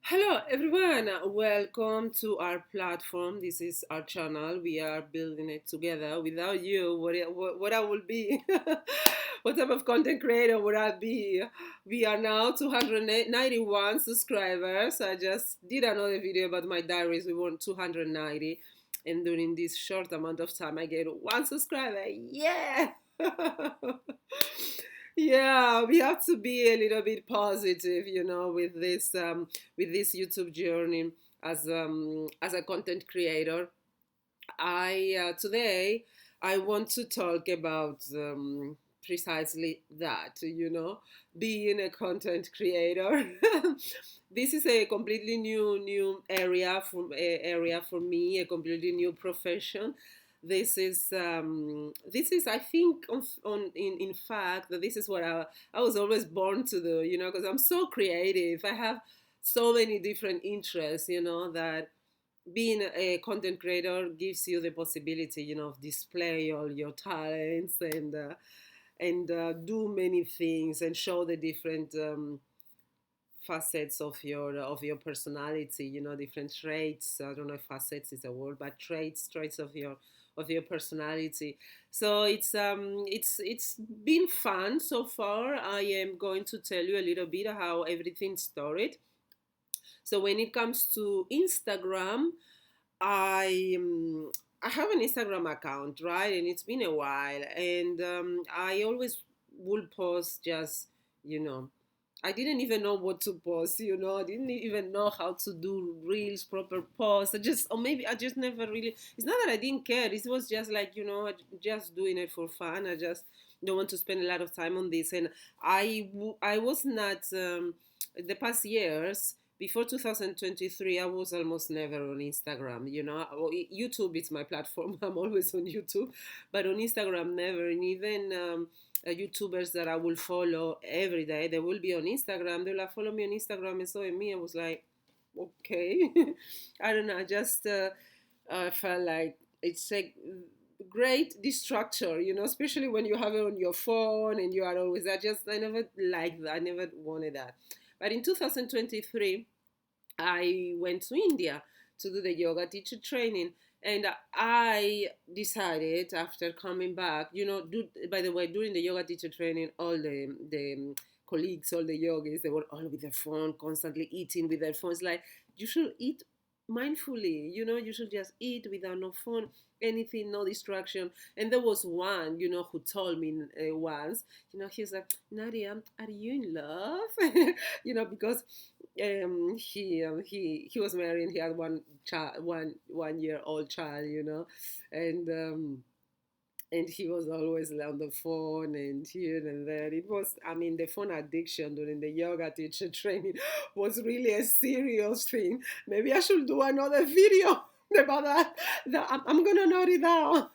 Hello everyone, welcome to our platform. This is our channel. We are building it together. Without you, what I will be, what type of content creator would I be? We are now 291 subscribers. I just did another video about my diaries. We want 290, and during this short amount of time, I get one subscriber. Yeah. Yeah, we have to be a little bit positive, with this YouTube journey as a content creator. I Today I want to talk about precisely that, being a content creator. This is a completely new area for me, a completely new profession. This is, I think, in fact, that this is what I was always born to do, because I'm so creative. I have so many different interests, that being a content creator gives you the possibility, of display all your talents and do many things and show the different facets of your personality, different traits. I don't know if facets is a word, but traits of your personality. So it's been fun so far. I am going to tell you a little bit how everything started. So when it comes to Instagram, I um, I have an Instagram account, right? And it's been a while, and I always would post just, you know, I didn't even know what to post, I didn't even know how to do reels, proper posts. Or maybe I just never really. It's not that I didn't care. It was just like, just doing it for fun. I just don't want to spend a lot of time on this, and I was not the past years. Before 2023, I was almost never on Instagram. YouTube is my platform. I'm always on YouTube, but on Instagram, never. And even YouTubers that I will follow every day, they will be on Instagram. They'll like, follow me on Instagram, and so in me, I was like, okay, I don't know. I just felt like it's a great distractor, especially when you have it on your phone and you are always. I never liked that. I never wanted that. But in 2023, I went to India to do the yoga teacher training. And I decided after coming back, by the way, during the yoga teacher training, all the colleagues, all the yogis, they were all with their phone, constantly eating with their phones. Like, you should eat mindfully, you should just eat without no phone, anything, no distraction. And there was one, who told me once, he was like, Nadia, are you in love? Because he was married and he had one child, 1 year old child, and he was always on the phone and here and there. It was, I mean, the phone addiction during the yoga teacher training was really a serious thing. Maybe I should do another video about that. I'm gonna note it down.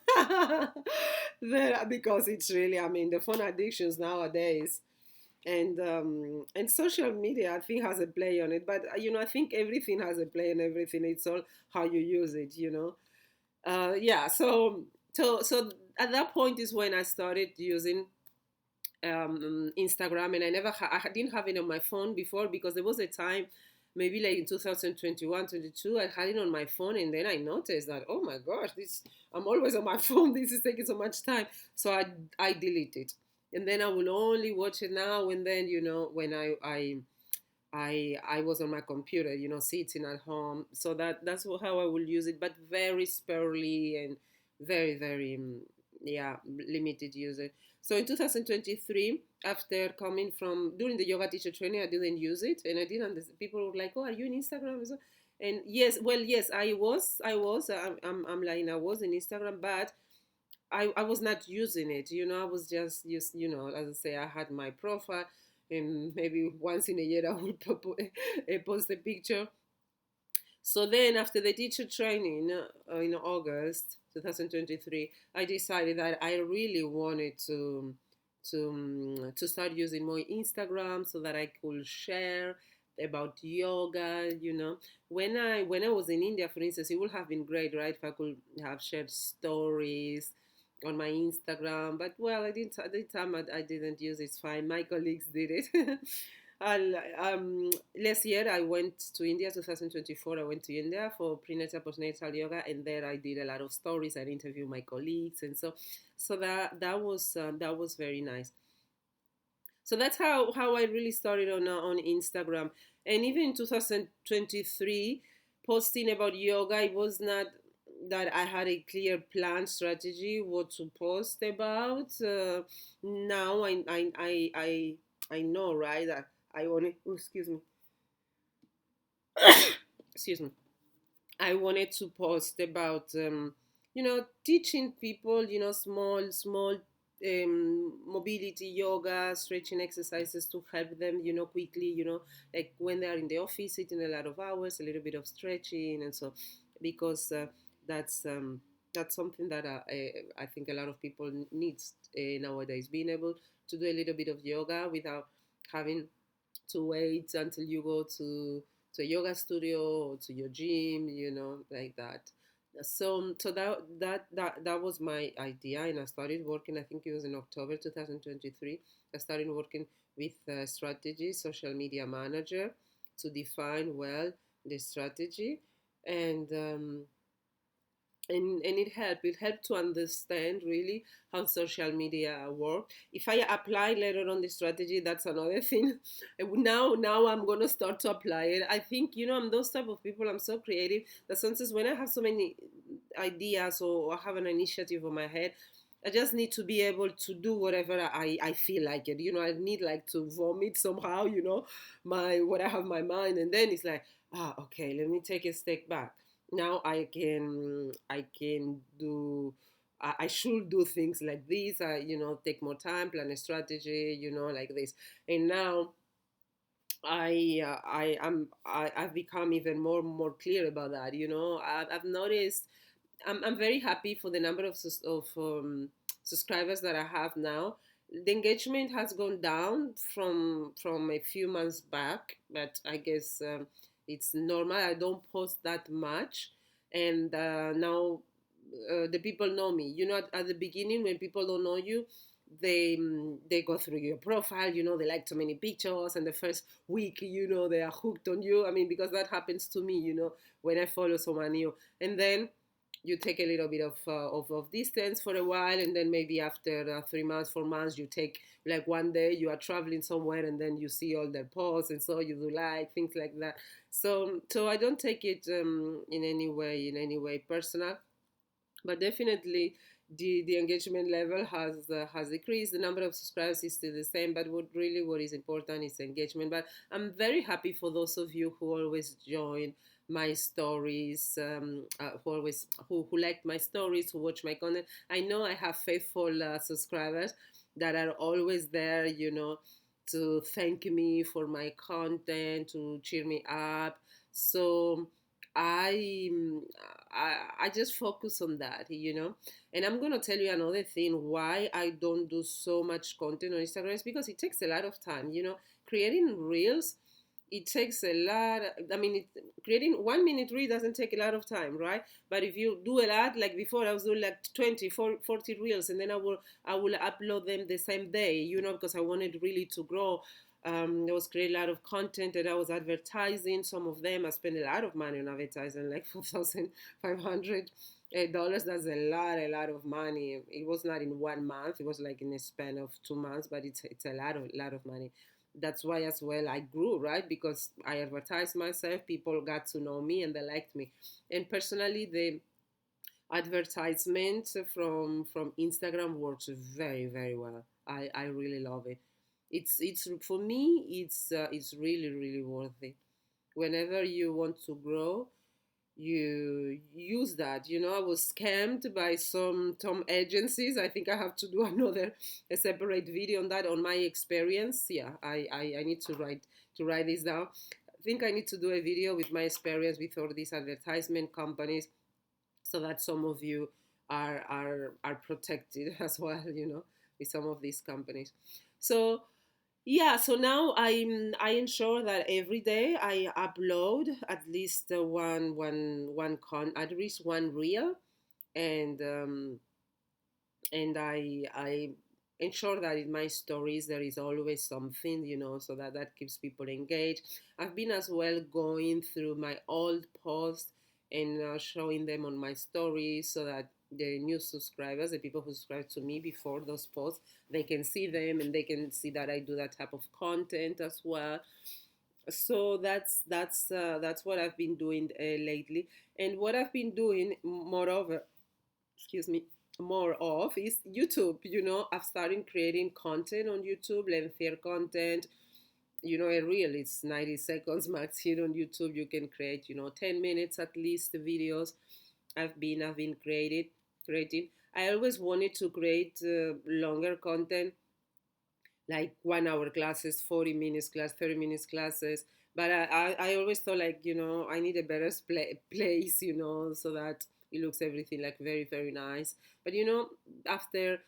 Because it's really, I mean, the phone addictions nowadays and social media, I think, has a play on it. But I think everything has a play on everything. It's all how you use it. Yeah. So at that point is when I started using Instagram, and I didn't have it on my phone before, because there was a time, maybe like in 2021, 22, I had it on my phone, and then I noticed that, oh my gosh, this I'm always on my phone. This is taking so much time, so I deleted, and then I will only watch it now and then, when I was on my computer, sitting at home. So that's how I will use it, but very sparingly and very, very, yeah, limited usage. So in 2023, after coming from during the yoga teacher training, I didn't use it, and I didn't understand. People were like, "Oh, are you on Instagram?" And yes, well, yes, I'm lying. I was in Instagram, but I was not using it. I was just as I say, I had my profile, and maybe once in a year I would post a picture. So then, after the teacher training in August 2023, I decided that I really wanted to start using more Instagram so that I could share about yoga. When I was in India, for instance, it would have been great, right, if I could have shared stories on my Instagram. But well, I didn't at the time. I didn't use it. It's fine. My colleagues did it. Last year I went to India, 2024. I went to India for prenatal postnatal yoga, and there I did a lot of stories. I interviewed my colleagues, and so that was very nice. So that's how I really started on Instagram, and even in 2023, posting about yoga, it was not that I had a clear plan strategy what to post about. Now I know, right, that I wanted. Oh, excuse me. I wanted to post about, teaching people, small mobility yoga, stretching exercises to help them, quickly, like when they are in the office, sitting a lot of hours, a little bit of stretching, and so because that's that's something that I think a lot of people needs nowadays, being able to do a little bit of yoga without having to wait until you go to a yoga studio or to your gym, like that. So that was my idea, and I started working. I think it was in October 2023. I started working with strategy, social media manager, to define well the strategy, and and it helped to understand really how social media work. If I apply later on the strategy, that's another thing. Now I'm going to start to apply it. I think, I'm those type of people. I'm so creative that sometimes when I have so many ideas, or I have an initiative on my head, I just need to be able to do whatever I feel like it. I need like to vomit somehow, my what I have in my mind, and then it's like, okay, let me take a step back. Now I can do. I should do things like this. Take more time, plan a strategy. Like this. And now I've become even more clear about that. I've noticed. I'm very happy for the number of subscribers that I have now. The engagement has gone down from a few months back, but I guess it's normal. I don't post that much, and now the people know me. At the beginning, when people don't know you, they go through your profile. They like too many pictures, and the first week, they are hooked on you. I mean, because that happens to me. When I follow someone new, and then you take a little bit of distance for a while, and then maybe after 3 months, 4 months, you take like one day you are traveling somewhere, and then you see all their posts, and so you do like things like that. So I don't take it in any way personal, but definitely the engagement level has decreased. The number of subscribers is still the same, but what is important is engagement. But I'm very happy for those of you who always join my stories, who like my stories, who watch my content. I know I have faithful subscribers that are always there, to thank me for my content, to cheer me up. So I, I just focus on that, And I'm gonna tell you another thing why I don't do so much content on Instagram is because it takes a lot of time, Creating reels, it takes a lot. I mean, creating 1 minute reel doesn't take a lot of time, right? But if you do a lot, like before, I was doing like 20, 40 reels, and then I will upload them the same day, because I wanted really to grow. I was creating a lot of content, and I was advertising some of them. I spent a lot of money on advertising, like $4,500. That's a lot of money. It was not in 1 month. It was like in a span of 2 months, but it's a lot of money. That's why as well I grew, right? Because I advertised myself, people got to know me, and they liked me. And personally, the advertisement from Instagram works very, very well. I really love it. It's for me, it's really, really worth it. Whenever you want to grow, you use that. I was scammed by some agencies. I think I have to do a separate video on that, on my experience. Yeah, I need to write this down. I think I need to do a video with my experience with all these advertisement companies, so that some of you are protected as well, with some of these companies. So yeah, so now I ensure that every day I upload at least at least one reel, and and I ensure that in my stories there is always something, so that keeps people engaged. I've been as well going through my old posts and showing them on my stories so that the new subscribers, the people who subscribed to me before those posts, they can see them and they can see that I do that type of content as well. So that's what I've been doing lately. And what I've been doing moreover, excuse me, more of is YouTube. I've started creating content on YouTube, lengthier content. A reel, it's 90 seconds max. Here on YouTube you can create 10 minutes at least videos. I've been creating. I always wanted to create longer content, like 1 hour classes, 40 minutes class, 30 minutes classes. But I always thought, like, I need a better place, so that it looks everything like very, very nice. But after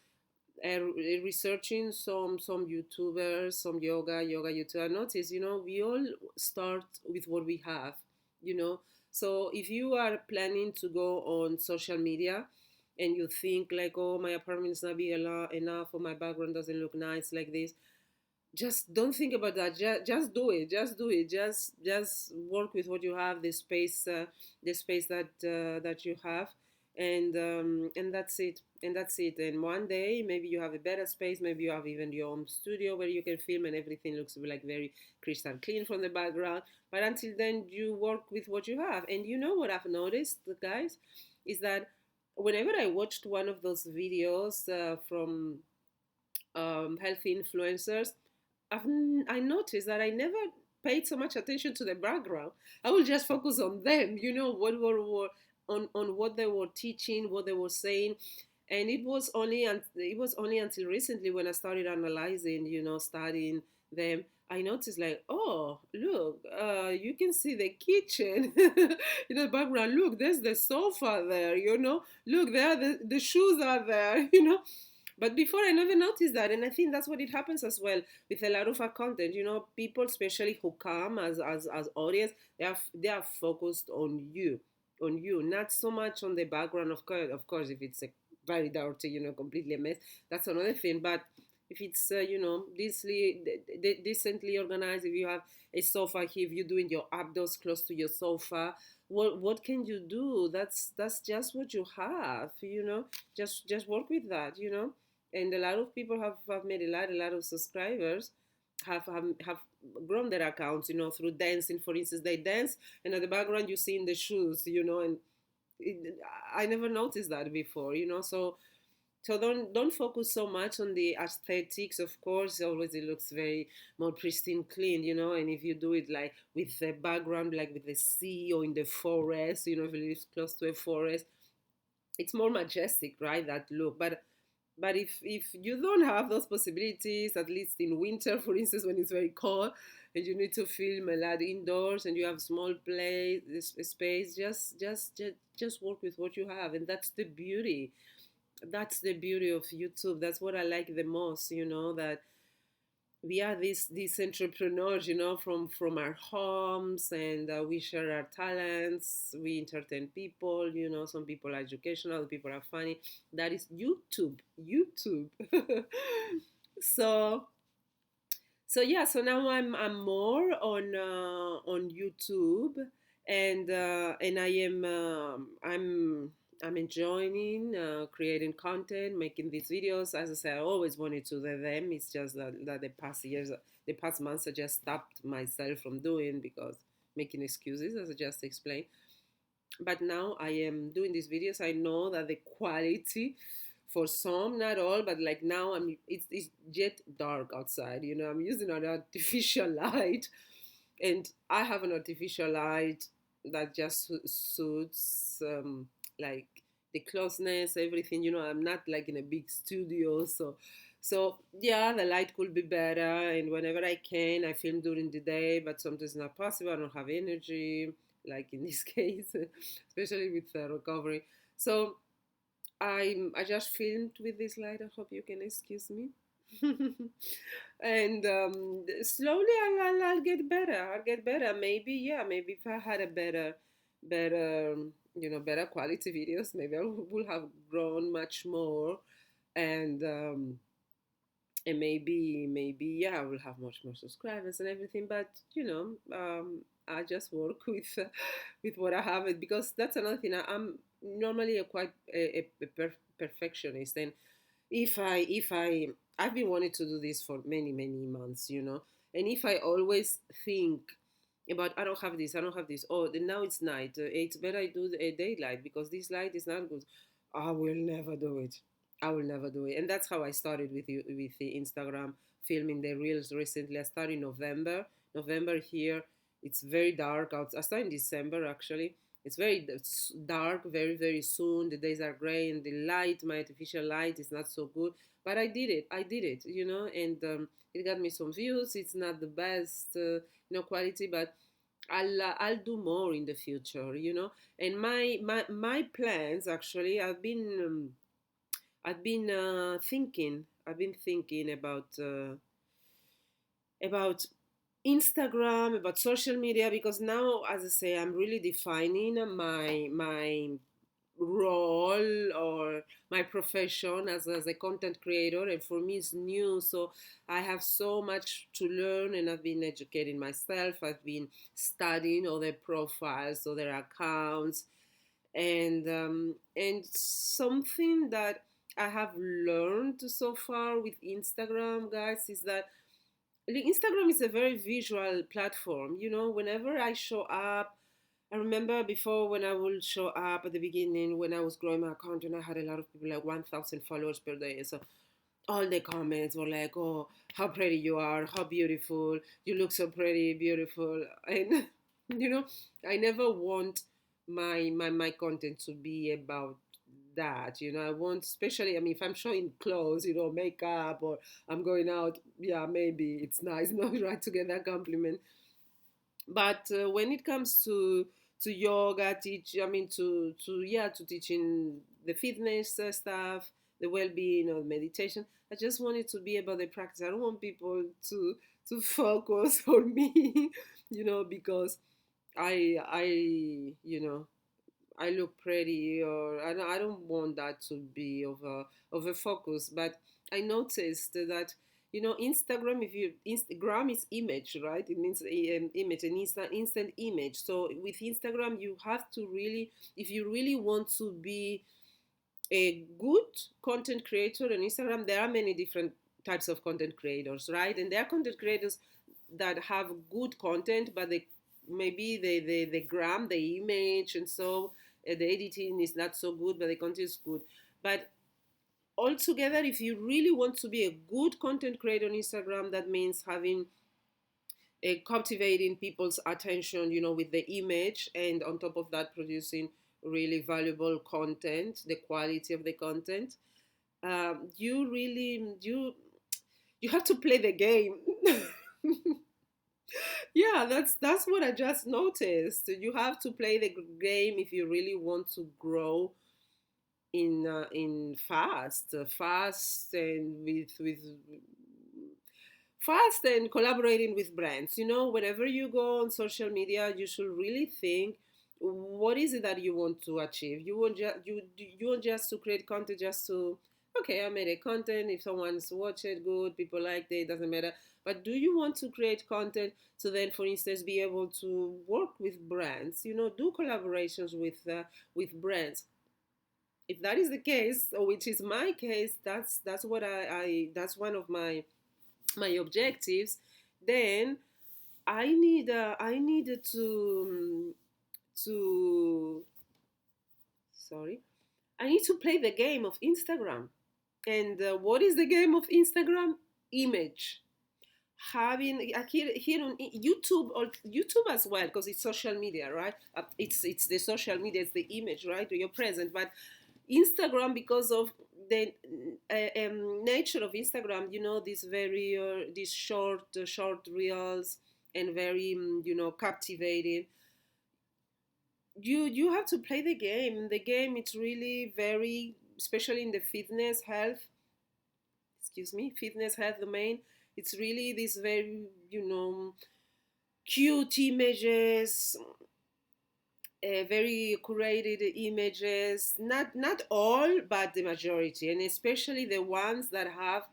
researching some YouTubers, some yoga YouTubers, I noticed, we all start with what we have, you know. So if you are planning to go on social media and you think like, oh, my apartment is not big enough, or my background doesn't look nice like this, just don't think about that. Just do it. Just do it. Just work with what you have, the space that you have, and that's it. And that's it. And one day maybe you have a better space. Maybe you have even your own studio where you can film and everything looks like very crystal clean from the background. But until then, you work with what you have. And you know what I've noticed, guys, is that whenever I watched one of those videos from healthy influencers, I noticed that I never paid so much attention to the background. I will just focus on them, on what they were teaching, what they were saying. And it was only until recently when I started analyzing, studying them, I noticed like, oh, look, you can see the kitchen in the background. Look, there's the sofa there, look, there the shoes are there, but before I never noticed that, and I think that's what it happens as well with a lot of our content. People, especially who come as audience, they are focused on you, not so much on the background. Of course, if it's a very dirty, completely a mess, that's another thing. But if it's decently organized, if you have a sofa here, if you're doing your outdoors close to your sofa, what can you do? That's just what you have, just work with that, and a lot of people have made a lot of subscribers, have grown their accounts, through dancing. For instance, they dance, and at the background you see in the shoes, and it, I never noticed that before, so don't focus so much on the aesthetics. Of course, always it looks very more pristine, clean, and if you do it like with the background, like with the sea or in the forest, if you live close to a forest, it's more majestic, right? That look. But if you don't have those possibilities, at least in winter, for instance, when it's very cold and you need to film a lot indoors and you have small space, just work with what you have, and that's the beauty. That's the beauty of YouTube. That's what I like the most. That we are these entrepreneurs, from our homes, and we share our talents. We entertain people. Some people are educational, other people are funny. That is YouTube. YouTube. so yeah. So now I'm more on YouTube, and I'm enjoying creating content, making these videos. As I said, I always wanted to do them. It's just that the past months, I just stopped myself from doing because making excuses, as I just explained. But now I am doing these videos. I know that the quality, for some, not all, but like now it's jet dark outside. I'm using an artificial light, and I have an artificial light that just suits like the closeness, everything. I'm not like in a big studio, so yeah, the light could be better. And whenever I can, I film during the day, but sometimes not possible. I don't have energy, like in this case, especially with recovery. So I just filmed with this light. I hope you can excuse me. And slowly I'll get better. I'll get better. Maybe, yeah, maybe if I had a better better quality videos, maybe I would have grown much more. And and maybe yeah, I will have much more subscribers and everything. But I just work with what I have, because that's another thing. I'm normally a quite perfectionist, and if I I've been wanting to do this for many months, and if I always think about, I don't have this, oh, then now it's night, it's better I do a daylight because this light is not good. I will never do it. I will never do it. And that's how I started with you, with the Instagram, filming the reels recently. I started in November here. It's very dark out. I started in December actually. It's very dark, very soon. The days are gray, and the light, my artificial light, is not so good. But I did it. I did it, and it got me some views. It's not the best, quality, but I'll do more in the future, And my plans, actually, I've been thinking about Instagram, about social media, because now, as I say, I'm really defining my role or my profession as a content creator, and for me it's new, so I have so much to learn, and I've been educating myself. I've been studying other profiles, other accounts, and something that I have learned so far with Instagram, guys, is that Instagram is a very visual platform. Whenever I show up, I remember before, when I would show up at the beginning, when I was growing my account, and I had a lot of people, like 1,000 followers per day. So all the comments were like, "Oh, how pretty you are, how beautiful, you look so pretty, beautiful." And you know, I never want my content to be about that. I want, especially, I mean, if I'm showing clothes, makeup, or I'm going out, yeah, maybe it's nice, not right, to get that compliment. But when it comes to yoga, I mean, to teaching the fitness stuff, the well-being, or meditation, I just want it to be about the practice. I don't want people to focus on me, because I I look pretty, or I don't want that to be of a focus. But I noticed that, Instagram, if you Instagram is image, right? It means image, an instant image. So with Instagram, you have to really, if you really want to be a good content creator on Instagram, there are many different types of content creators, right? And there are content creators that have good content, but maybe the gram, the image, and so the editing is not so good, but the content is good. But altogether, if you really want to be a good content creator on Instagram, that means having a captivating people's attention, with the image, and on top of that, producing really valuable content, the quality of the content. You really you have to play the game. Yeah, that's what I just noticed. You have to play the game if you really want to grow in fast, and collaborating with brands. Whenever you go on social media, you should really think, what is it that you want to achieve. You want just to create content, just to, okay, I made a content, if someone's watched it, good, people liked it, doesn't matter. But do you want to create content to then, for instance, be able to work with brands, do collaborations with brands? If that is the case, or which is my case, that's what that's one of my objectives. Then I needed to sorry, I need to play the game of Instagram. And what is the game of Instagram? Image. Having here on YouTube, or YouTube as well, because it's social media, right? It's the social media, it's the image, right? You're present. But Instagram, because of the nature of Instagram, these short reels, and very captivating. You have to play the game. The game, it's really very, especially in the fitness health domain. It's really this very cute images, very curated images. Not all, but the majority, and especially the ones that have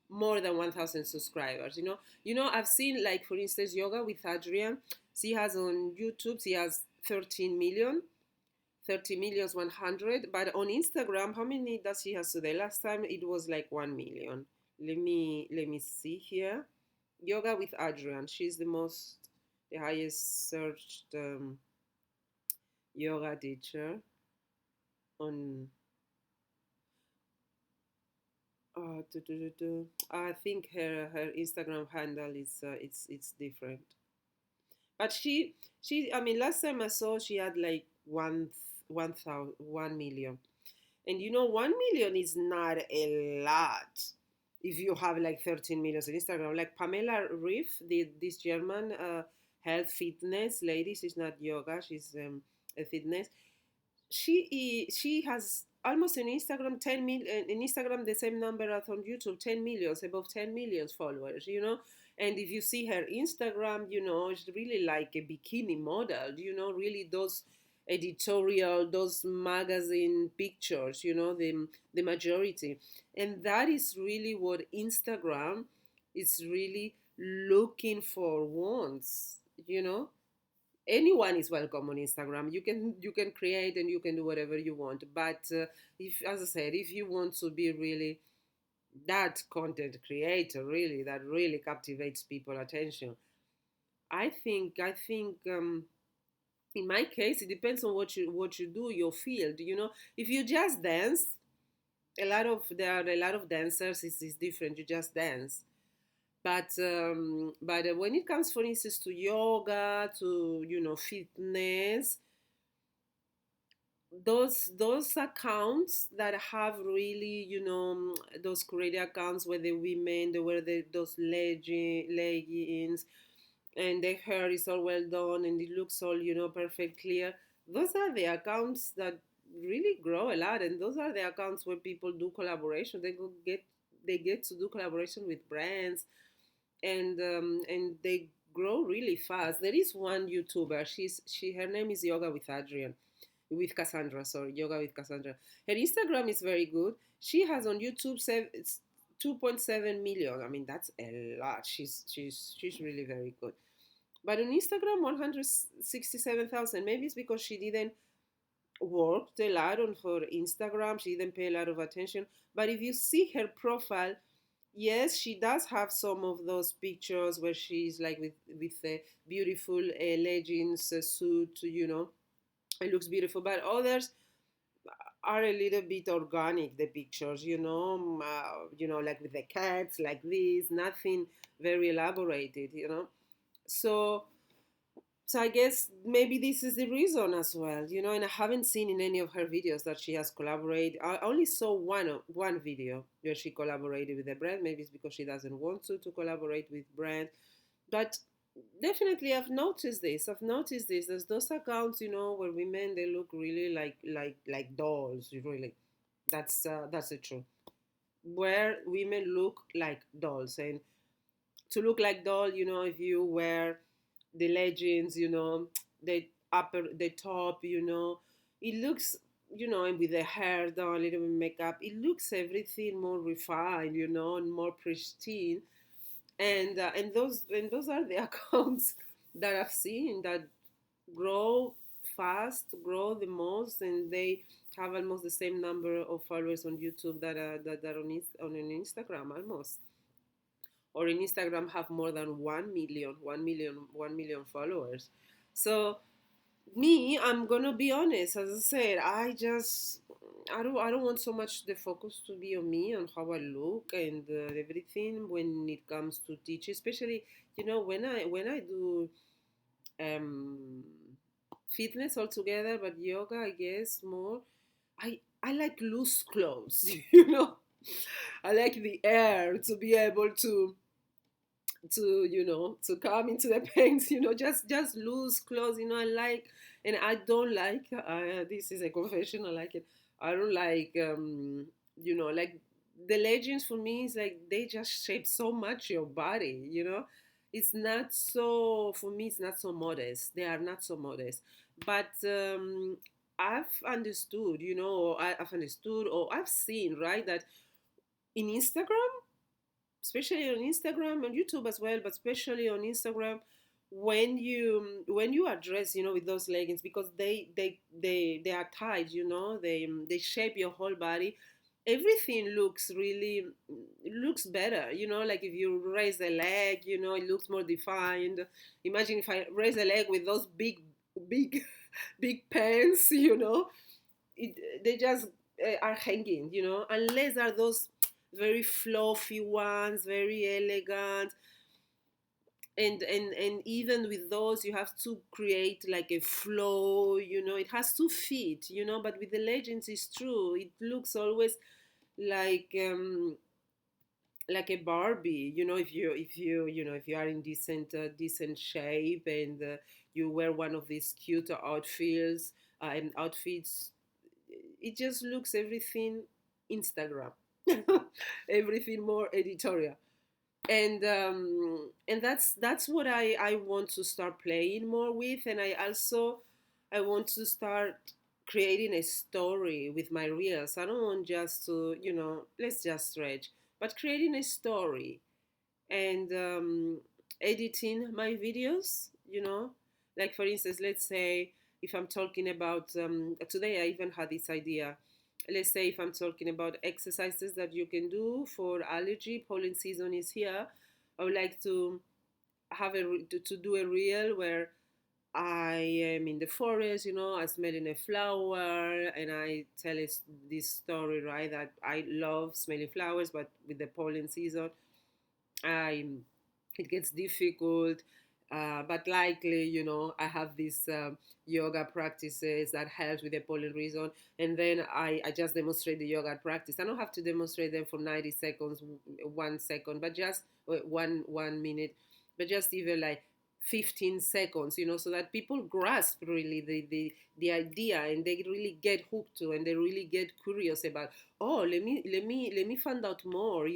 more than 1,000 subscribers. I've seen, like, for instance, Yoga with Adrian. She has on YouTube, she has 13 million, 30 million 100. But on Instagram, how many does she has today? Last time it was like 1 million. Let me see here. Yoga with Adrian. She's the highest searched yoga teacher on. I think her Instagram handle is it's different. But I mean, last time I saw, she had like 1 million. And 1 million is not a lot if you have like 13 million on Instagram. Like Pamela Reif, this German health fitness lady. She's not yoga, she's a fitness. She has almost on Instagram 10 million, in Instagram the same number as on YouTube, 10 millions, above 10 million followers. And if you see her Instagram, it's really like a bikini model, really those editorial, those magazine pictures, the majority. And that is really what Instagram is really looking for, wants, anyone is welcome on Instagram. You can create and you can do whatever you want. But if, as I said, if you want to be really that content creator, really that really captivates people attention, I think in my case it depends on what you do, your field. If you just dance, there are a lot of dancers. It's different. You just dance. But when it comes, for instance, to yoga, to fitness, those accounts that have really, those creative accounts where the women, they wear those leggings, and the hair is all well done and it looks all, perfect, clear. Those are the accounts that really grow a lot, and those are the accounts where people do collaboration. They get to do collaboration with brands, and they grow really fast. There is one YouTuber. Her name is Yoga with Adrian, with Cassandra. Sorry, Yoga with Cassandra. Her Instagram is very good. She has on YouTube it's 2.7 million. I mean, that's a lot. She's really very good. But on Instagram, 167,000. Maybe it's because she didn't work a lot on her Instagram. She didn't pay a lot of attention. But if you see her profile, yes, she does have some of those pictures where she's like with a beautiful leggings suit. It looks beautiful. But others are a little bit organic. The pictures, like with the cats, like this, nothing very elaborated. So so I guess maybe this is the reason as well, and I haven't seen in any of her videos that she has collaborated. I only saw one video where she collaborated with a brand. Maybe it's because she doesn't want to collaborate with brand. But definitely I've noticed this. There's those accounts, where women, they look really like dolls, really. That's the truth. Where women look like dolls. And to look like doll, if you wear the leggings, the top, it looks, and with the hair done, a little bit makeup, it looks everything more refined, and more pristine. And those are the accounts that I've seen that grow fast, grow the most, and they have almost the same number of followers on YouTube that on an Instagram almost, or in Instagram have more than 1 million followers. So me, I'm gonna be honest. As I said, I don't want so much the focus to be on me, on how I look and everything when it comes to teaching, especially when I do um, fitness altogether, but yoga, I guess more. I like loose clothes, I like the air to be able to come into the pants, just loose clothes. I like, and I don't like, this is a confession, I like it. I don't like, like the leggings. For me, it's like they just shape so much your body. It's not so, for me, it's not so modest. They are not so modest. But I've understood, or I've understood, or I've seen, right, that in Instagram, especially on Instagram and YouTube as well, but especially on Instagram, when you are dressed, with those leggings, because they are tight, they shape your whole body. Everything looks better, like if you raise the leg, it looks more defined. Imagine if I raise the leg with those big big pants, they just are hanging, unless are those very fluffy ones, very elegant. And even with those, you have to create like a flow, it has to fit, but with the legends, it's true, it looks always like like a Barbie, if you are in decent shape, and you wear one of these cute outfits, it just looks everything Instagram, everything more editorial. And that's what I want to start playing more with. And I want to start creating a story with my reels. I don't want just to, let's just stretch, but creating a story, and editing my videos, like for instance, let's say if I'm talking about today, I even had this idea. Let's say if I'm talking about exercises that you can do for allergy, pollen season is here. I would like to to do a reel where I am in the forest, I smelling a flower, and I tell this story, right? That I love smelling flowers, but with the pollen season, I it gets difficult. But likely, I have these yoga practices that helps with the pollen reason, and then I just demonstrate the yoga practice. I don't have to demonstrate them for 90 seconds, 1 second, but just one minute, but just even like 15 seconds, so that people grasp really the idea, and they really get hooked to, and they really get curious about, oh, let me find out more,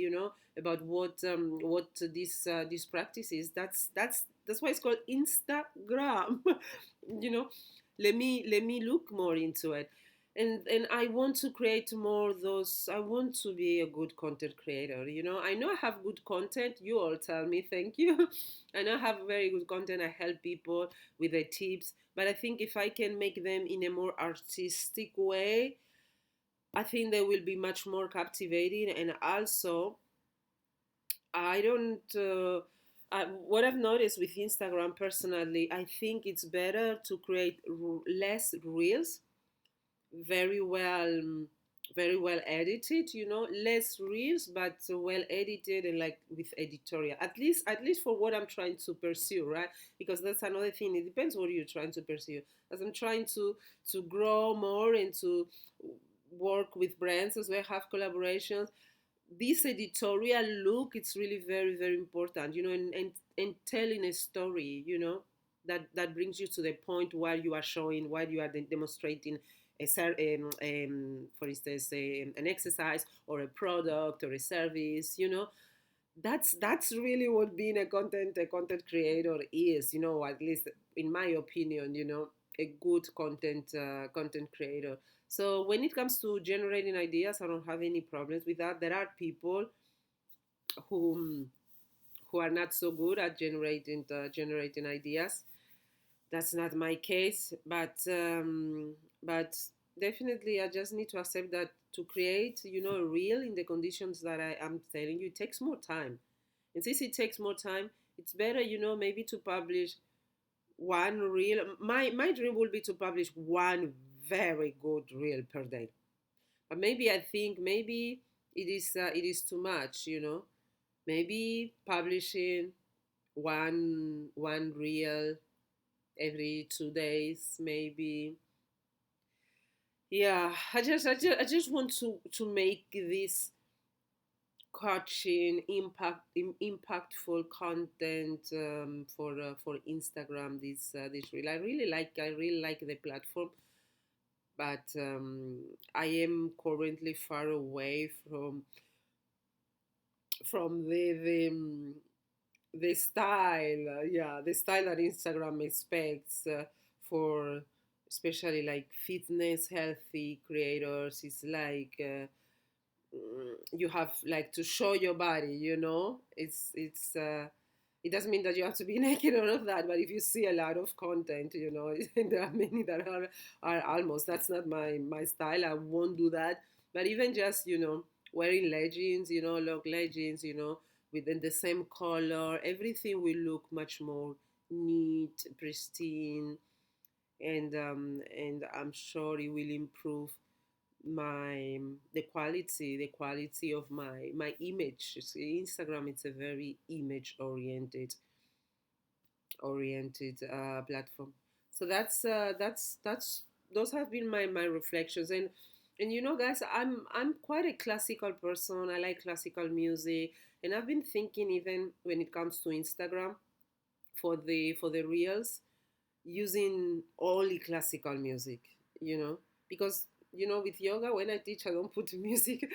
about what this practice is. That's why it's called Instagram. you know let me look more into it. And I want to create more those. I want to be a good content creator. I know I have good content. You all tell me thank you. I know I have very good content. I help people with their tips, but I think if I can make them in a more artistic way, I think they will be much more captivating. And also, I don't. What I've noticed with Instagram personally, I think it's better to create less reels, very well, very well edited. Less reels, but well edited, and like with editorial. At least for what I'm trying to pursue, right? Because that's another thing. It depends what you're trying to pursue. As I'm trying to grow more and to work with brands as well, have collaborations, this editorial look, it's really very very important, and telling a story, that brings you to the point while you are showing, while you are demonstrating for instance, an exercise or a product or a service. That's really what being a content creator is, at least in my opinion, a good content creator. So when it comes to generating ideas, I don't have any problems with that. There are people who who are not so good at generating ideas. That's not my case, but definitely I just need to accept that to create, a reel in the conditions that I am telling you, it takes more time. And since it takes more time, it's better, maybe to publish one reel. My dream will be to publish one very good reel per day. But maybe I think maybe it is too much. Maybe publishing one reel every 2 days, maybe. Yeah, I just want to make this coaching impactful content for Instagram. This reel, I really like the platform, but I am currently far away from the style, yeah, the style that Instagram expects for especially like fitness healthy creators. It's like you have like to show your body, it's it doesn't mean that you have to be naked or all of that, but if you see a lot of content, there are many that are almost, that's not my style. I won't do that. But even just, wearing leggings, long leggings, within the same color, everything will look much more neat, pristine, and I'm sure it will improve my the quality of my image. See, Instagram, it's a very image oriented platform. So that's those have been my reflections. And guys, I'm quite a classical person. I like classical music, and I've been thinking, even when it comes to Instagram, for the reels, using only classical music, because with yoga, when I teach, I don't put music.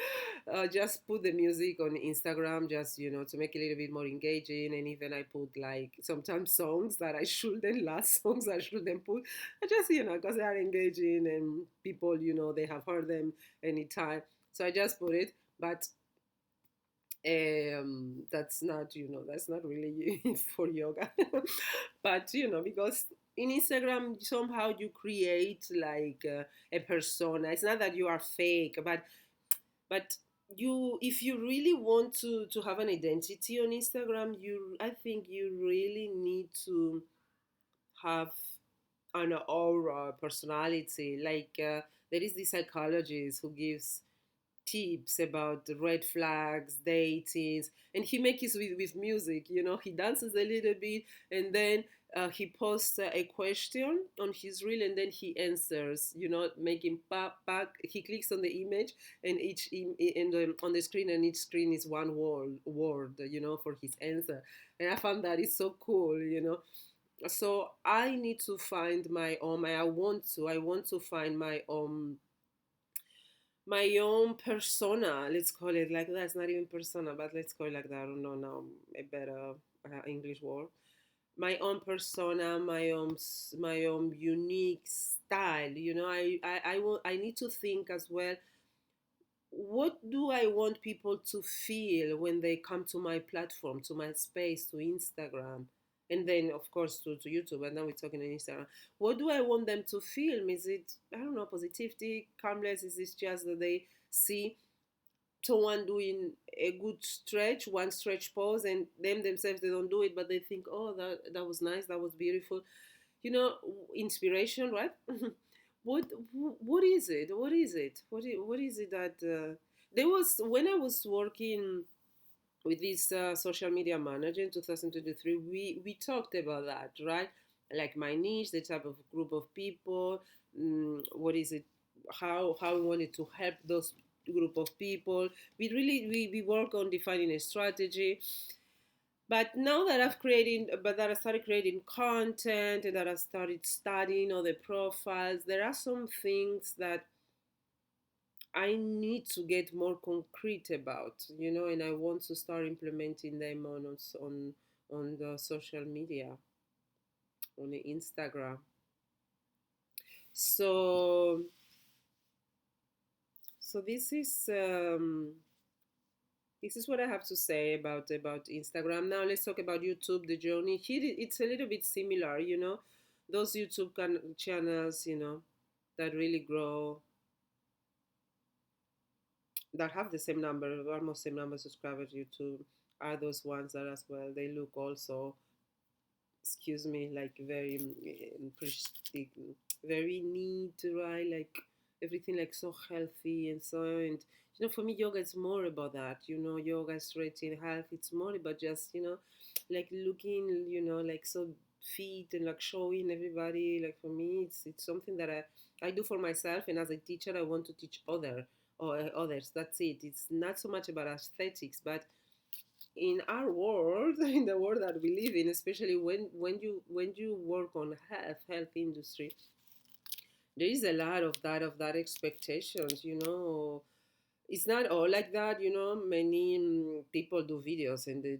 Just put the music on Instagram, just to make it a little bit more engaging. And even I put like sometimes songs that I shouldn't, last songs I shouldn't put. I just, because they are engaging and people, they have heard them anytime, so I just put it. But that's not really for yoga. But because in Instagram, somehow you create like a persona. It's not that you are fake, but you, if you really want to have an identity on Instagram, I think you really need to have an aura, personality. Like there is this psychologist who gives tips about the red flags, datings, and he makes it with music. He dances a little bit, and then he posts a question on his reel, and then he answers. Making pop back. He clicks on the image, and on the screen, and each screen is one word. For his answer, and I found that it's so cool. So I need to find my own. I want to find my own persona. Let's call it like that. It's not even persona, but let's call it like that. I don't know now a better English word. My own persona, my own unique style. I need to think as well. What do I want people to feel when they come to my platform, to my space, to Instagram, and then of course to YouTube? And now we're talking on Instagram. What do I want them to feel? Is it, I don't know, positivity, calmness? Is this just that they see someone doing a good stretch, one stretch pose, and them themselves, they don't do it, but they think, oh, that was nice, that was beautiful, you know inspiration, right? what what is it, what is it that there was, when I was working with this social media manager in 2023, we talked about that, right? Like my niche, the type of group of people, what is it, how we wanted to help those group of people. We work on defining a strategy. But now that I started creating content, and that I started studying all the profiles, there are some things that I need to get more concrete about, and I want to start implementing them on the social media, on the Instagram. So so this is what I have to say about Instagram. Now let's talk about YouTube, the journey. Here it's a little bit similar, those YouTube channels, that really grow, that have the same number, almost same number of subscribers YouTube, are those ones that as well, they look also, excuse me, like very pretty, very neat, right? Like everything like so healthy and so, and for me, yoga is more about that. Yoga, stretching, health. It's more about just like looking, like so fit and like showing everybody. Like for me, it's something that I do for myself, and as a teacher, I want to teach others. That's it. It's not so much about aesthetics, but in our world, in the world that we live in, especially when you work on health industry, there is a lot of that expectations. It's not all like that. Many people do videos, and they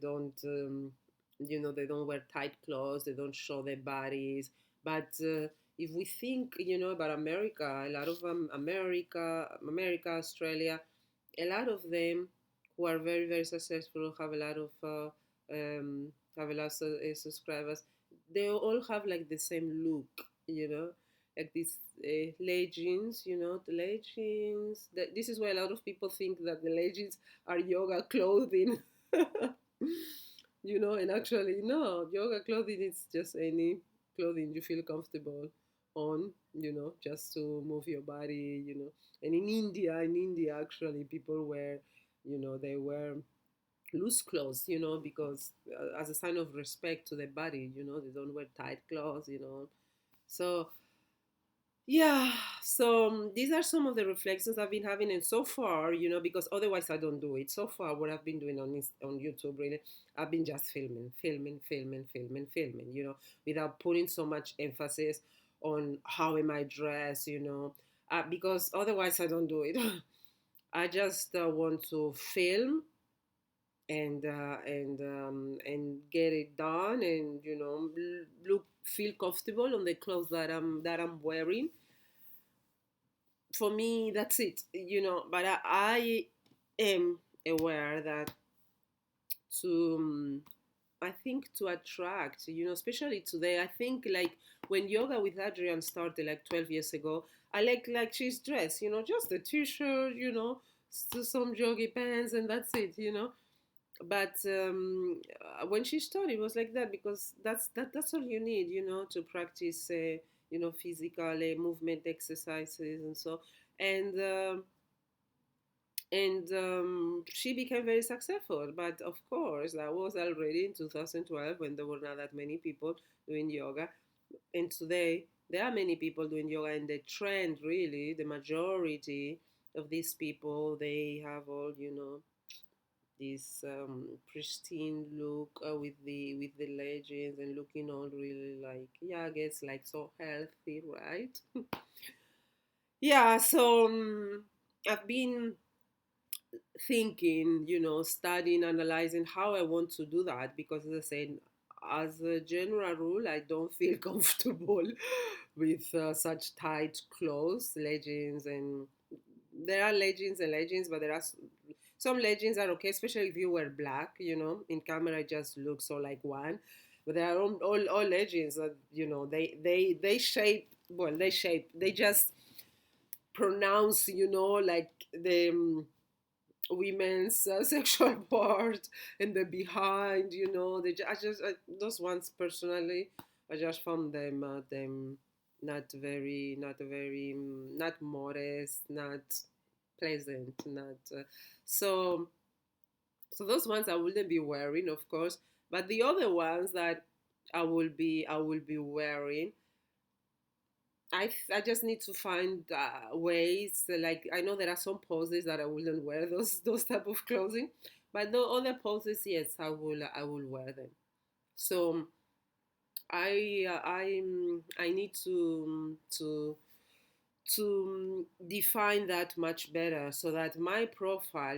don't wear tight clothes, they don't show their bodies. But if we think, about America, a lot of America, Australia, a lot of them who are very very successful, have a lot of have a lot of subscribers, they all have like the same look, like these leggings, the leggings. This is why a lot of people think that the leggings are yoga clothing. And actually, no, yoga clothing is just any clothing you feel comfortable on, just to move your body, And in India, actually, people wear, they wear loose clothes, because as a sign of respect to their body, they don't wear tight clothes. So yeah, so these are some of the reflections I've been having, and so far, because otherwise I don't do it. So far, what I've been doing on YouTube, really, I've been just filming, filming, filming, filming, filming, without putting so much emphasis on how am I dressed, because otherwise I don't do it. I just want to film and get it done, and look, feel comfortable on the clothes that I'm wearing. For me, that's it, but I am aware that to I think to attract, especially today, I think like when Yoga with Adrian started like 12 years ago, I like she's dressed, just a t-shirt, some joggy pants, and that's it. But when she started, it was like that, because that's all you need, to practice, physical movement exercises and so. And um, and um, she became very successful. But of course, that was already in 2012, when there were not that many people doing yoga. And today, there are many people doing yoga, and the trend, really, the majority of these people, they have all, this pristine look, with the legends, and looking all really like, yeah, I guess like so healthy, right? Yeah, so I've been thinking, studying, analyzing how I want to do that, because as I said, as a general rule, I don't feel comfortable with such tight clothes, leggings, and there are leggings and leggings, but some leggings are okay, especially if you wear black. In camera, it just looks so like one. But there are all leggings that they shape. Well, they just pronounce, like the women's sexual part and the behind. Those ones personally, I just found them not modest, not pleasant, not so so those ones I wouldn't be wearing, of course. But the other ones that I will be wearing, I just need to find ways. Like, I know there are some poses that I wouldn't wear those type of clothing, but the other poses, yes, I will wear them. So I need to define that much better, so that my profile,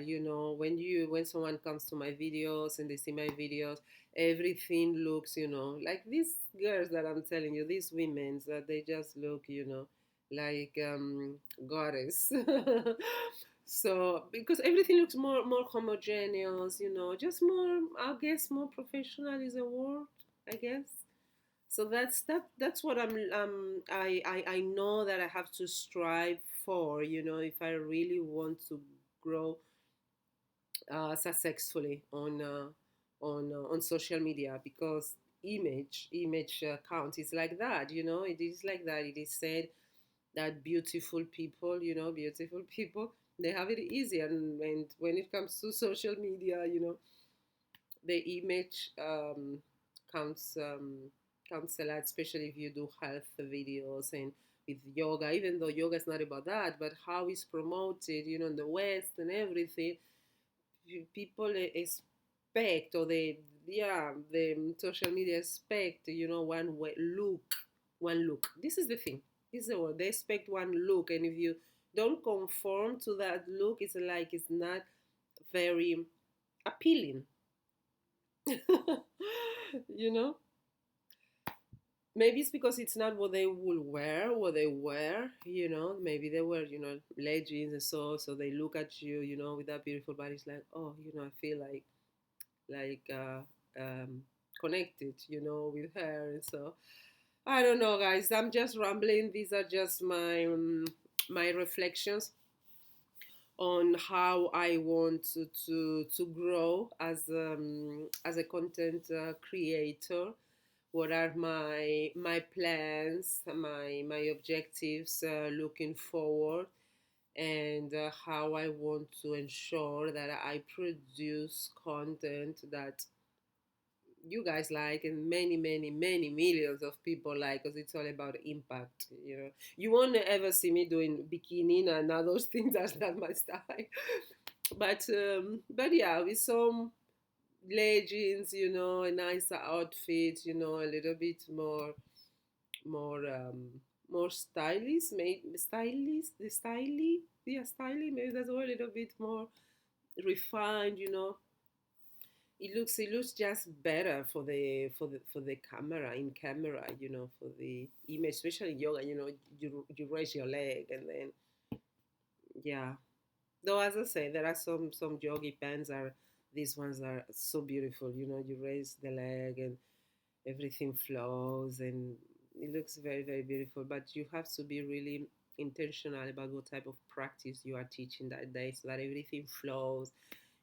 when someone comes to my videos and they see my videos, everything looks, like these girls that I'm telling you, these women, that they just look, like goddess. So because everything looks more homogeneous, just more, I guess, more professional is a word, I guess. So that's what I know that I have to strive for, if I really want to grow successfully on social media, because image count is like that. It is like that. It is said that beautiful people, they have it easier, and when it comes to social media, the image counts counts a lot, especially if you do health videos and with yoga. Even though yoga is not about that, but how it's promoted, in the West and everything, people expect, or the social media expect, one look. This is the thing. This is the word. They expect one look, and if you don't conform to that look, it's like it's not very appealing. you know maybe it's because it's not what they will wear, what they wear, maybe they wear, leggings and so they look at you, with that beautiful body. It's like, oh, I feel like connected, with her. And so I don't know, guys, I'm just rambling. These are just my reflections on how I want to grow as a content creator. What are my plans, my objectives looking forward, and how I want to ensure that I produce content that you guys like and many many millions of people like, because it's all about impact. You won't ever see me doing bikini and all those things. That's not my style. But yeah, with some leggings, a nicer outfit, a little bit more more stylish, maybe stylish, the styly, yeah, styling, maybe that's all, a little bit more refined. It looks just better for the camera, in camera, for the image, especially in yoga. You raise your leg and then, yeah. Though, as I say, there are some yogi pants are these ones are so beautiful. You raise the leg and everything flows and it looks very very beautiful. But you have to be really intentional about what type of practice you are teaching that day, so that everything flows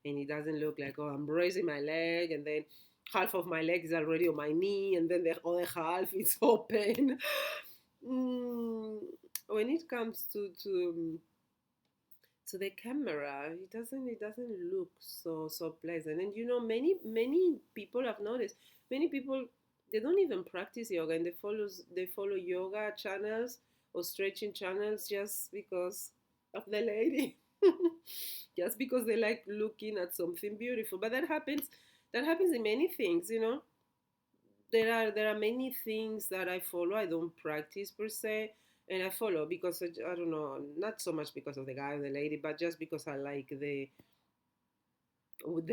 and it doesn't look like, oh, I'm raising my leg and then half of my leg is already on my knee and then the other half is open. mm, when it comes to the camera, it doesn't look so pleasant. And many people have noticed, many people, they don't even practice yoga and they follow yoga channels or stretching channels just because of the lady. Just because they like looking at something beautiful. But that happens in many things. There are many things that I follow. I don't practice per se, and I follow because I don't know, not so much because of the guy or the lady, but just because I like the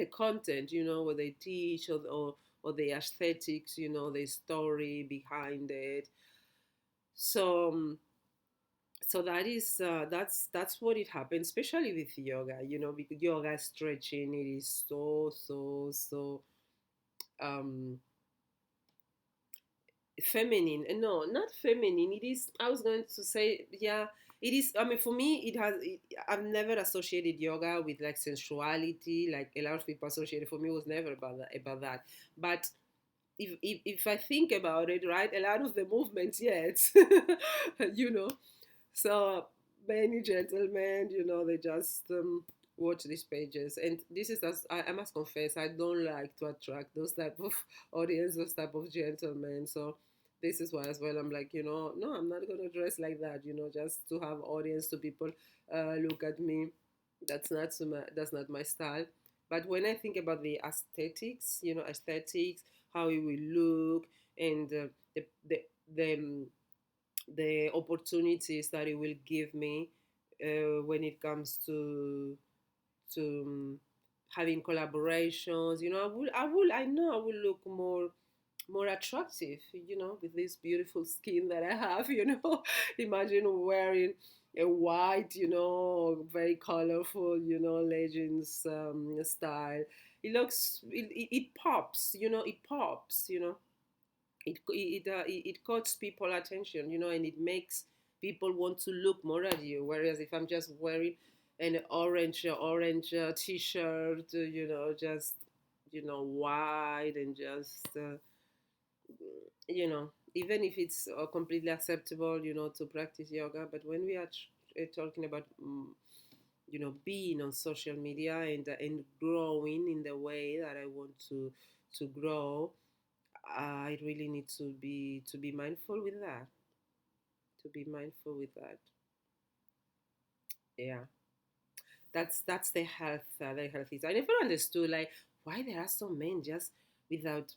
content, what they teach, or the aesthetics, the story behind it. So that's what it happens, especially with yoga. Because yoga stretching, it is so um feminine. No, not feminine, it is, I was going to say, yeah, it is. I mean, for me, I've never associated yoga with like sensuality, like a lot of people associated. For me, it was never about that. But if I think about it, right, a lot of the movements, yes. you know so many gentlemen, they just watch these pages. And this is, as I must confess, I don't like to attract those type of audience, those type of gentlemen. So this is why as well I'm like, no, I'm not gonna dress like that, just to have audience, to people look at me. That's not my style. But when I think about the aesthetics, how it will look, and the opportunities that it will give me when it comes to having collaborations. I know I will look more attractive, with this beautiful skin that I have. Imagine wearing a white, very colorful, legends style. It pops, it pops, it caught people attention, and it makes people want to look more at you. Whereas if I'm just wearing an orange t-shirt, just white, and just even if it's completely acceptable, to practice yoga. But when we are talking about being on social media and growing in the way that I want to grow, I really need to be mindful with that. To be mindful with that. Yeah, that's the healthy side. I never understood, like, why there are some men just without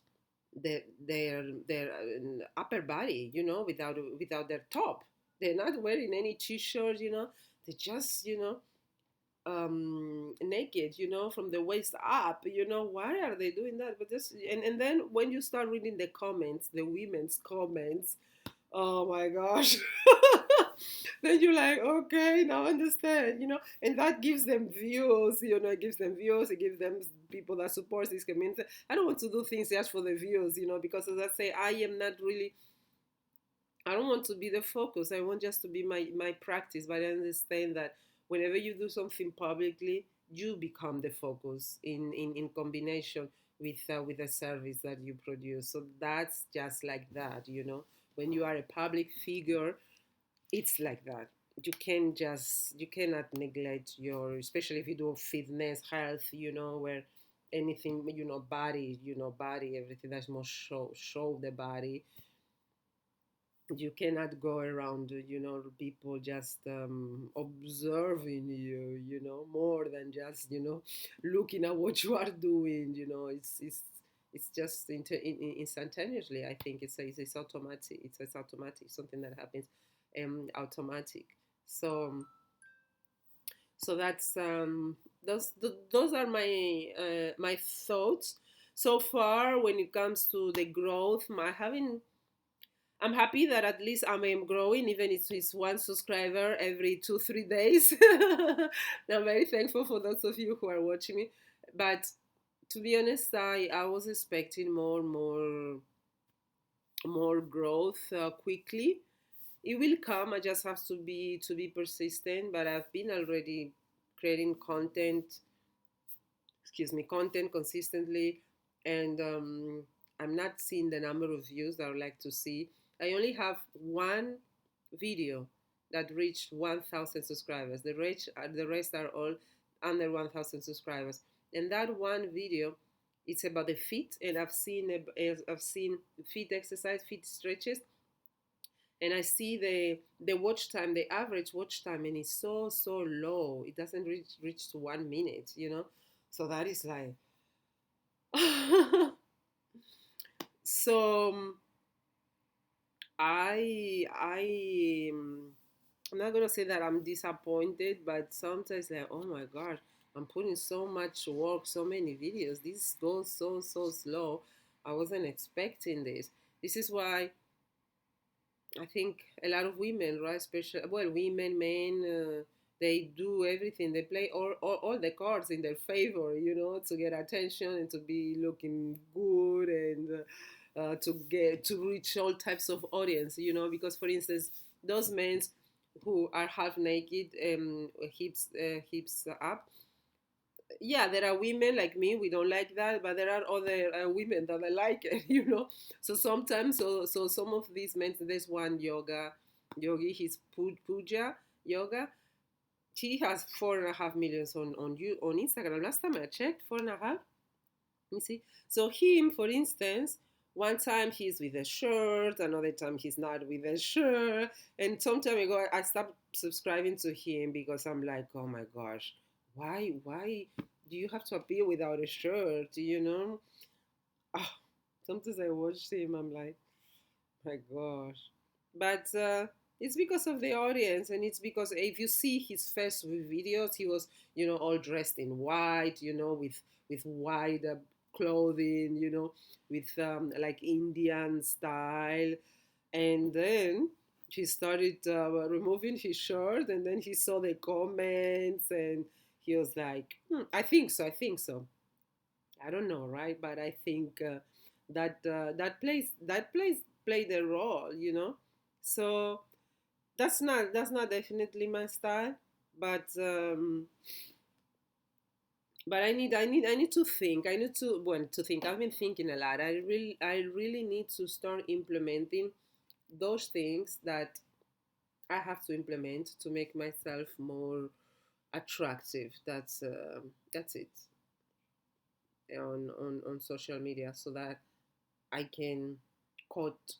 their upper body, without their top. They're not wearing any t-shirt. They just naked, from the waist up. Why are they doing that? But just and then when you start reading the comments, the women's comments, oh my gosh. Then you're like, okay, now I understand, and that gives them views, it gives them views, it gives them people that support this community. I don't want to do things just for the views, because as I say, I am not really, I don't want to be the focus. I want just to be my practice, but I understand that whenever you do something publicly, you become the focus in combination with the service that you produce. So that's just like that, when you are a public figure, it's like that. You cannot neglect your, especially if you do fitness, health, where anything, body, body, everything that's more show the body. You cannot go around, people just observing you, more than just, looking at what you are doing. It's just instantaneously. I think it's automatic. It's automatic. Something that happens, automatic. So that's those are my thoughts so far when it comes to the growth. I'm happy that at least I'm growing, even if it's one subscriber every 2-3 days. I'm very thankful for those of you who are watching me. But to be honest, I was expecting more growth quickly. It will come. I just have to be persistent. But I've been already creating content consistently, and I'm not seeing the number of views that I would like to see. I only have one video that reached 1,000 subscribers. The rest are all under 1,000 subscribers. And that one video, it's about the feet, and I've seen feet exercise, feet stretches, and I see the watch time, the average watch time, and it's so low. It doesn't reach to 1 minute. So that is like, so I'm not gonna say that I'm disappointed, but sometimes like, oh my god, I'm putting so much work, so many videos. This goes so slow. I wasn't expecting this. This is why I think a lot of women, right, especially, well, women, men, they do everything. They play all the cards in their favor, to get attention and to be looking good, and to reach all types of audience, because for instance, those men who are half naked, hips up, yeah, there are women like me, we don't like that, but there are other women that I like it, So sometimes, so some of these men, there's one yogi, he's Puja Yoga. He has 4.5 million on Instagram. Last time I checked, 4.5. You see, so him, for instance, one time he's with a shirt, another time he's not with a shirt, and some time ago I stopped subscribing to him because I'm like, oh my gosh, why do you have to appear without a shirt? Ah, sometimes I watch him, I'm like, my gosh, but it's because of the audience, and it's because if you see his first videos, he was, all dressed in white, with white clothing, with like Indian style, and then he started removing his shirt, and then he saw the comments, and he was like, I think so, I don't know, right? But I think that plays played a role, So that's not definitely my style, but I need to think. I need to well to think. I've been thinking a lot. I really need to start implementing those things that I have to implement to make myself more attractive. That's it on social media, so that I can cut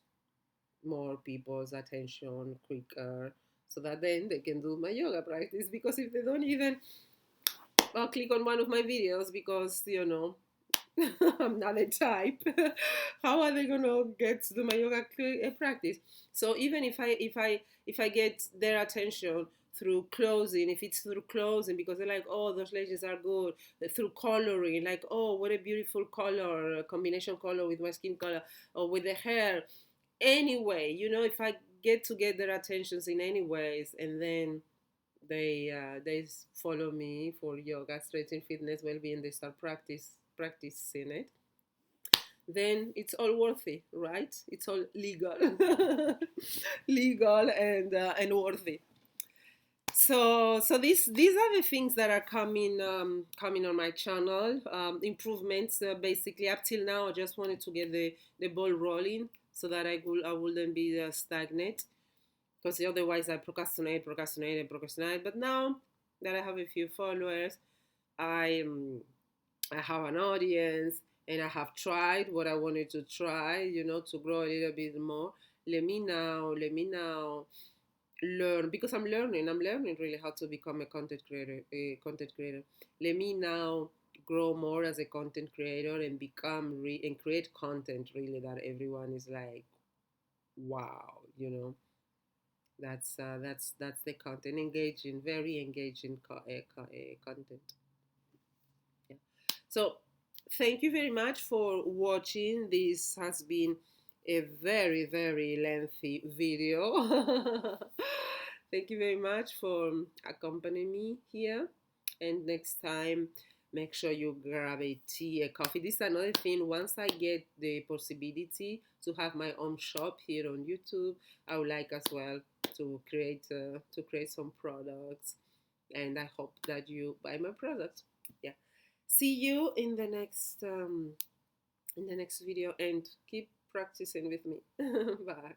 more people's attention quicker, so that then they can do my yoga practice. Because if they don't even click on one of my videos, because I'm not a type, how are they gonna get to do my yoga practice? So even if I get their attention through clothing, if it's through clothing because they're like, oh, those leggings are good, through coloring, like, oh, what a beautiful color, combination color with my skin color, or with the hair. Anyway, if I get their attentions in any ways, and then they follow me for yoga, stretching, fitness, well-being, they start practicing it, then it's all worthy, right? It's all legal, legal and worthy. So these are the things that are coming on my channel. Improvements, basically. Up till now, I just wanted to get the ball rolling so that I wouldn't be stagnant, because otherwise I procrastinate. But now that I have a few followers, I I have an audience, and I have tried what I wanted to try, to grow a little bit more. Let me now learn, because I'm learning really how to become a content creator. Let me now grow more as a content creator and and create content really that everyone is like, wow, that's the content, engaging, very engaging content. Yeah. So thank you very much for watching. This has been a very, very lengthy video. Thank you very much for accompanying me here. And next time, make sure you grab a tea, a coffee. This is another thing. Once I get the possibility to have my own shop here on YouTube, I would like as well to create some products, and I hope that you buy my products. Yeah. See you in the next video, and keep practicing with me. Bye.